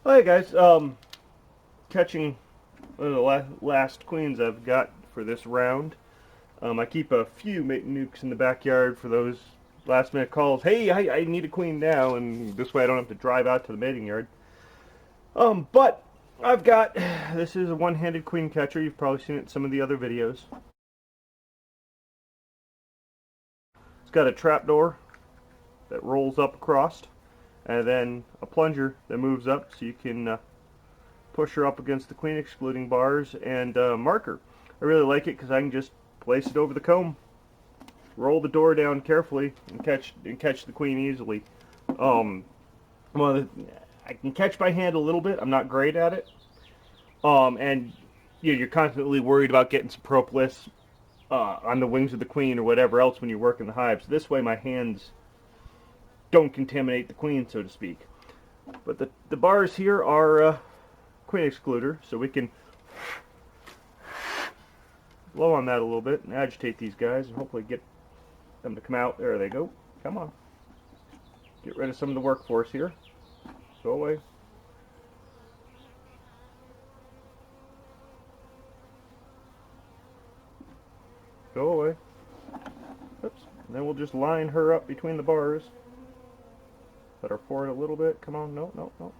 Hey guys, catching one of the last queens I've got for this round. I keep a few mating nukes in the backyard for those last minute calls. Hey, I need a queen now, and this way I don't have to drive out to the mating yard. But I've got, this is a one-handed queen catcher. You've probably seen it in some of the other videos. It's got a trapdoor that rolls up across, and then a plunger that moves up so you can push her up against the queen excluding bars and marker. I really like it because I can just place it over the comb, roll the door down carefully, and catch the queen easily. Um, well, I can catch by hand a little bit. I'm not great at it. And you're constantly worried about getting some propolis on the wings of the queen or whatever else when you work in the hives. This way, my hands don't contaminate the queen, so to speak. But the bars here are queen excluder, so we can blow on that a little bit and agitate these guys and hopefully get them to come out. There they go. Come on. Get rid of some of the workforce here. Go away. Go away. Oops. And then we'll just line her up between the bars. Let her forward a little bit. Come on. No, no, no.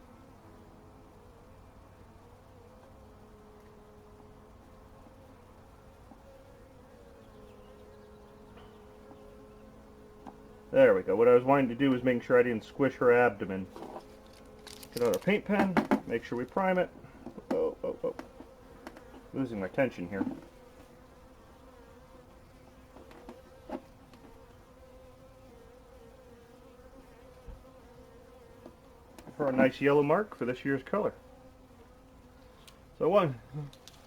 There we go. What I was wanting to do was make sure I didn't squish her abdomen. Get out our paint pen. Make sure we prime it. Oh, oh, oh. Losing my tension here. For a nice yellow mark for this year's color. So one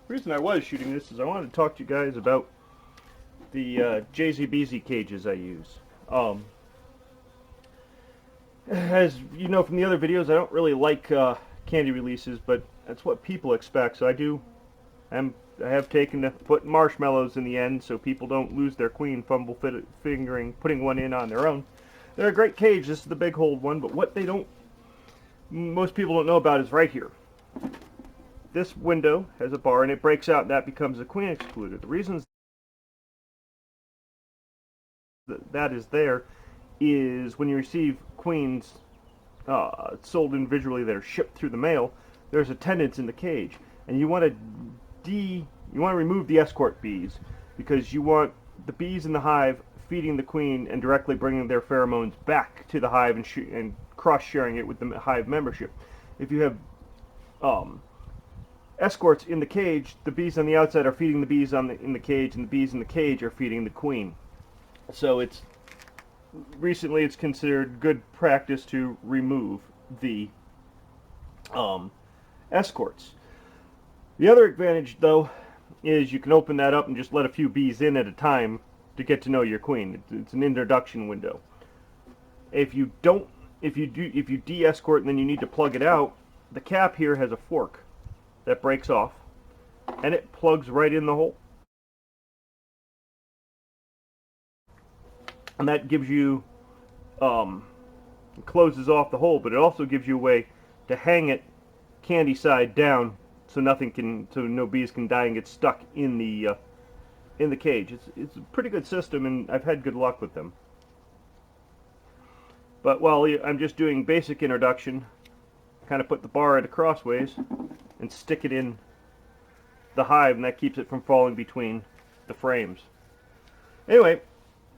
reason I was shooting this is I wanted to talk to you guys about the JZBZ cages I use. As you know from the other videos, I don't really like candy releases, but that's what people expect. So I have taken to put marshmallows in the end so people don't lose their queen fingering putting one in on their own. They're a great cage. This is the big hold one, but what most people don't know about is right here. This window has a bar and it breaks out and that becomes a queen excluder. The reasons that is there is when you receive queens sold individually that are shipped through the mail, there's attendants in the cage, and you want to remove the escort bees because you want the bees in the hive feeding the queen and directly bringing their pheromones back to the hive and cross-sharing it with the hive membership. If you have escorts in the cage, the bees on the outside are feeding the bees in the cage, and the bees in the cage are feeding the queen. So recently it's considered good practice to remove the escorts. The other advantage, though, is you can open that up and just let a few bees in at a time to get to know your queen. It's an introduction window. If you de-escort and then you need to plug it out, the cap here has a fork that breaks off, and it plugs right in the hole. And that gives you closes off the hole, but it also gives you a way to hang it candy side down so no bees can die and get stuck in the cage. It's a pretty good system, and I've had good luck with them. But while I'm just doing basic introduction, kind of put the bar at crossways and stick it in the hive, and that keeps it from falling between the frames. Anyway,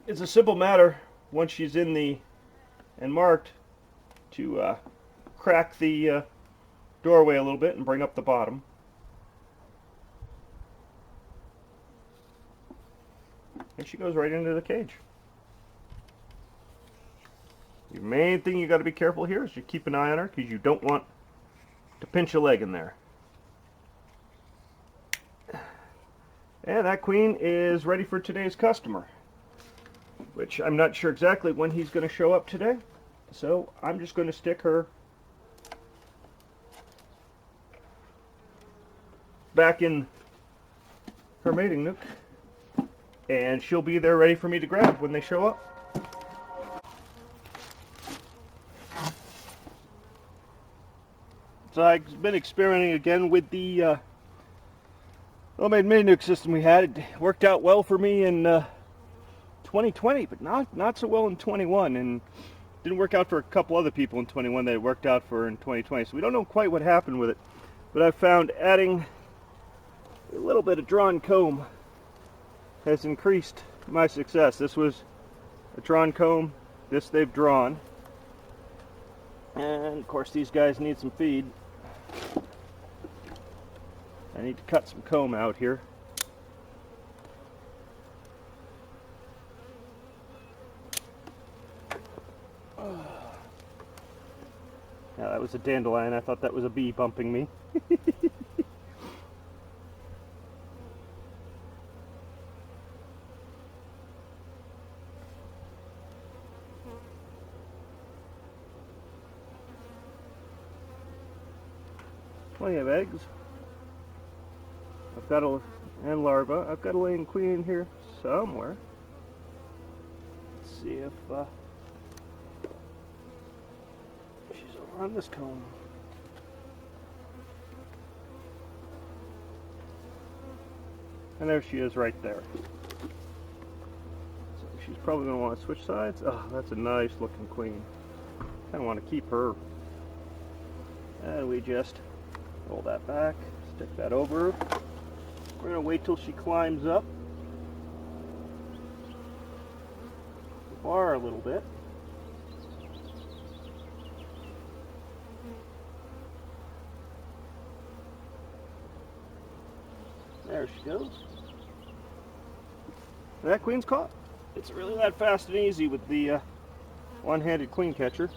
it's a simple matter once she's in and marked to crack the doorway a little bit and bring up the bottom. And she goes right into the cage. The main thing you got to be careful here is you keep an eye on her because you don't want to pinch a leg in there. And that queen is ready for today's customer, which I'm not sure exactly when he's going to show up today. So I'm just going to stick her back in her mating nook, and she'll be there ready for me to grab when they show up. So I've been experimenting again with the homemade mini nuke system we had. It worked out well for me in 2020, but not so well in 21, and didn't work out for a couple other people in 21 that it worked out for in 2020. So we don't know quite what happened with it, but I found adding a little bit of drawn comb has increased my success. This was a drawn comb. This they've drawn. And of course these guys need some feed. I need to cut some comb out here. Now that was a dandelion. I thought that was a bee bumping me. Plenty of eggs. I've got a and larva. I've got a laying queen in here somewhere. Let's see if she's over on this comb. And there she is right there. So she's probably going to want to switch sides. Oh, that's a nice looking queen. Kind of want to keep her. And we just roll that back, stick that over. We're going to wait till she climbs up the bar a little bit. There she goes. And that queen's caught. It's really that fast and easy with the one-handed queen catcher.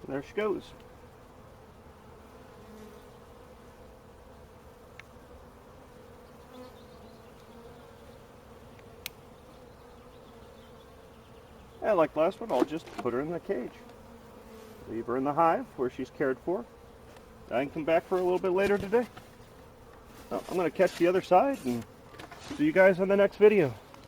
There she goes. And like last one, I'll just put her in the cage. Leave her in the hive where she's cared for. I can come back for a little bit later today. Well, I'm going to catch the other side and see you guys on the next video.